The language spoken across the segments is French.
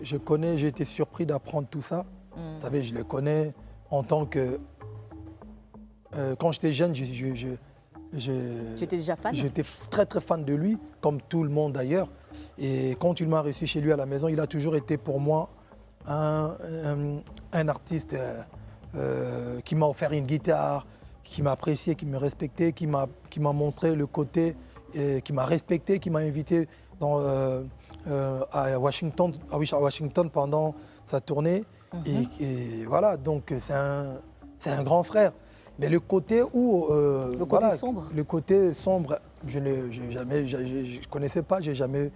Je connais, j'ai été surpris d'apprendre tout ça. Vous savez, je le connais en tant que... quand j'étais jeune, Tu étais déjà fan? j'étais très très fan de lui, comme tout le monde d'ailleurs. Et quand il m'a reçu chez lui à la maison, il a toujours été pour moi un artiste qui m'a offert une guitare, qui m'a apprécié, qui me respectait, qui m'a montré le côté, qui m'a respecté, qui m'a invité à Washington pendant sa tournée. Et voilà, donc c'est un grand frère. Mais le côté où... Le côté sombre. Le côté sombre, je ne connaissais pas, j'ai jamais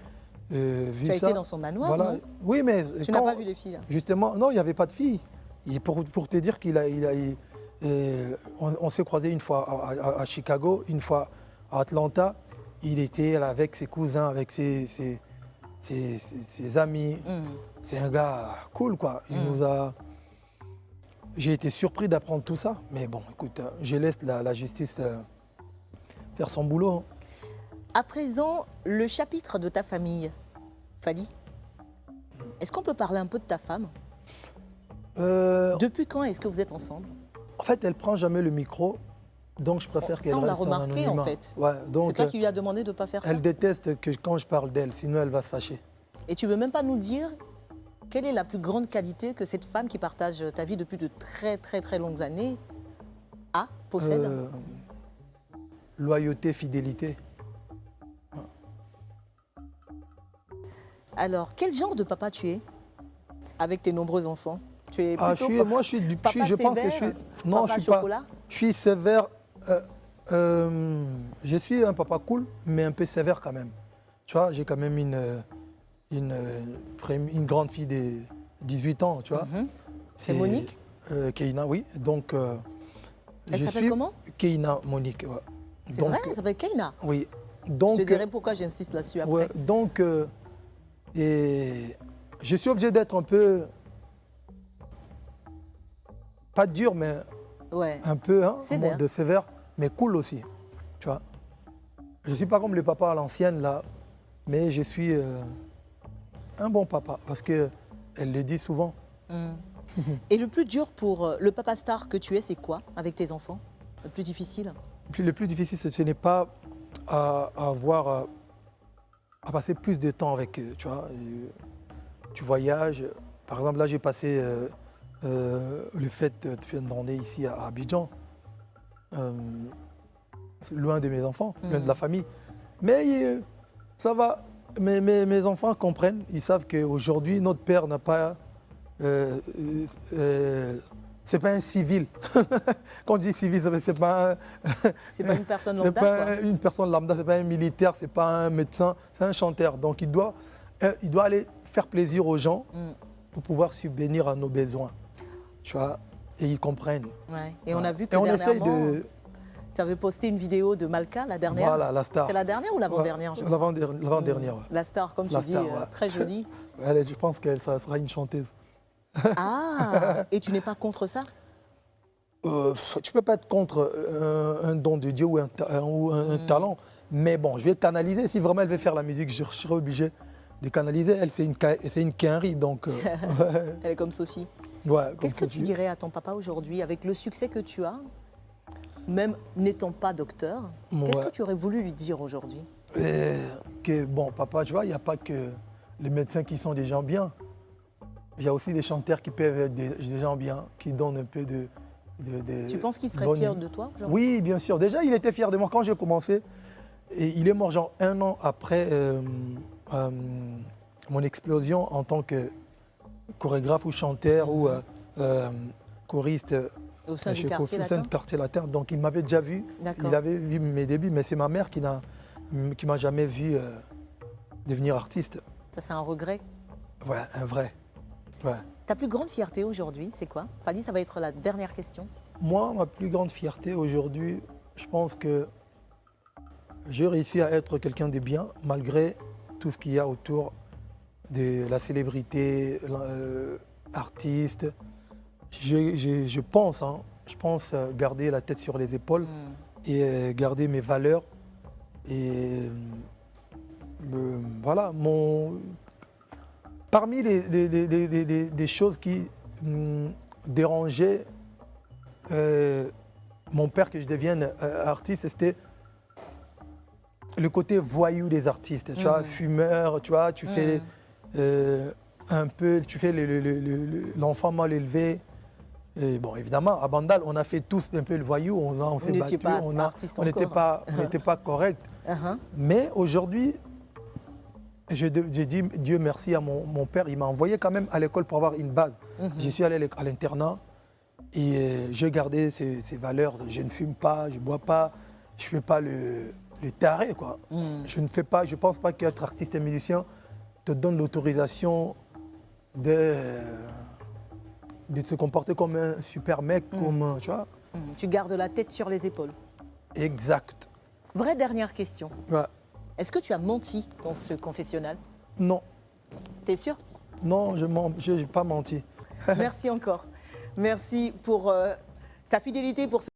vu ça. Tu as été dans son manoir, non? Oui, mais... Tu n'as pas vu les filles? Justement, non, il n'y avait pas de filles. Et pour te dire on s'est croisés une fois à Chicago, une fois à Atlanta. Il était là avec ses cousins, avec ses amis. C'est un gars cool, quoi. Il nous a... J'ai été surpris d'apprendre tout ça. Mais bon, écoute, je laisse la justice faire son boulot. À présent, le chapitre de ta famille. Fally, est-ce qu'on peut parler un peu de ta femme? Depuis quand est-ce que vous êtes ensemble? En fait, elle prend jamais le micro, donc je préfère qu'elle reste en anonymat. Ça, on l'a remarqué en fait. Ouais, donc, c'est toi qui lui as demandé de ne pas faire ça? Elle déteste que quand je parle d'elle, sinon elle va se fâcher. Et tu ne veux même pas nous dire quelle est la plus grande qualité que cette femme qui partage ta vie depuis de très très très longues années possède? Loyauté, fidélité. Alors, quel genre de papa tu es avec tes nombreux enfants? Tu es plutôt je pense que je suis... Non, papa je suis pas... chocolat? Je suis sévère. Je suis un papa cool, mais un peu sévère quand même. Tu vois, j'ai quand même une grande fille de 18 ans, tu vois. C'est Monique? Keina, oui. Donc, elle s'appelle comment? Keina Monique. Ouais. C'est vrai, elle s'appelle Keina? Oui. Donc, je te dirai pourquoi j'insiste là-dessus après. Ouais, donc, et je suis obligé d'être un peu, pas dur, mais un peu sévère, mais cool aussi, tu vois. Je ne suis pas comme le papa à l'ancienne, là, mais je suis un bon papa, parce qu'elle le dit souvent. Et le plus dur pour le papa star que tu es, c'est quoi avec tes enfants? Le plus difficile? Le plus difficile, ce n'est pas à passer plus de temps avec eux, tu vois. Tu voyages. Par exemple, là, j'ai passé le fête de Fendandé ici à Abidjan, loin de mes enfants, loin de la famille. Mais ça va, mes enfants comprennent, ils savent qu'aujourd'hui, notre père n'a pas... c'est pas un civil. Quand je dis civil, c'est pas... c'est pas une personne lambda, c'est pas une personne lambda, c'est pas un militaire, c'est pas un médecin, c'est un chanteur. Donc il doit aller faire plaisir aux gens pour pouvoir subvenir à nos besoins. Tu vois, et ils comprennent. Ouais. Et on a vu que dernièrement, tu avais posté une vidéo de Malka, la dernière. Voilà, la star. C'est la dernière ou l'avant-dernière? L'avant-dernière. La star, comme tu dis, très jolie. Je pense qu'elle sera une chanteuse. Ah, et tu n'es pas contre ça? Tu ne peux pas être contre un don de Dieu ou un talent. Mais bon, je vais canaliser. Si vraiment elle veut faire la musique, je serai obligé de canaliser. Elle, c'est une quinrie, donc... Elle est comme Sophie. Ouais, qu'est-ce que tu dirais à ton papa aujourd'hui, avec le succès que tu as, même n'étant pas docteur? Qu'est-ce que tu aurais voulu lui dire aujourd'hui? Bon, papa, tu vois, il n'y a pas que les médecins qui sont des gens bien. Il y a aussi des chanteurs qui peuvent être des gens bien, qui donnent un peu de tu penses qu'il serait fier de toi aujourd'hui? Oui, bien sûr. Déjà, il était fier de moi quand j'ai commencé. Et il est mort genre 1 an après mon explosion en tant que chorégraphe ou chanteur ou choriste au sein du quartier latin. Donc il m'avait déjà vu, il avait vu mes débuts, mais c'est ma mère qui m'a jamais vu devenir artiste. Ça, c'est un regret? Ouais, un vrai. Ouais. Ta plus grande fierté aujourd'hui, c'est quoi? Fally, ça va être la dernière question. Moi, ma plus grande fierté aujourd'hui, je pense que j'ai réussi à être quelqu'un de bien, malgré tout ce qu'il y a autour de la célébrité, l'artiste. Je pense garder la tête sur les épaules et garder mes valeurs. Et voilà, Parmi les choses qui dérangeaient mon père que je devienne artiste, c'était le côté voyou des artistes. Tu vois, fumeur, tu vois, tu fais un peu, tu fais l'enfant mal élevé. Et bon, évidemment, à Bandal, on a fait tous un peu le voyou, on s'est battu, on n'était pas correct. Mais aujourd'hui, j'ai dit Dieu merci à mon père, il m'a envoyé quand même à l'école pour avoir une base. J'y suis allé à l'internat et j'ai gardé ces valeurs. Je ne fume pas, je ne bois pas, je ne fais pas le taré, quoi. Je ne pense pas qu'être artiste et musicien te donne l'autorisation de se comporter comme un super mec, comme, tu vois. Tu gardes la tête sur les épaules. Exact. Vraie dernière question. Ouais. Est-ce que tu as menti dans ce confessionnal? Non. T'es sûr? Non, je n'ai pas menti. Merci encore. Merci pour ta fidélité pour ce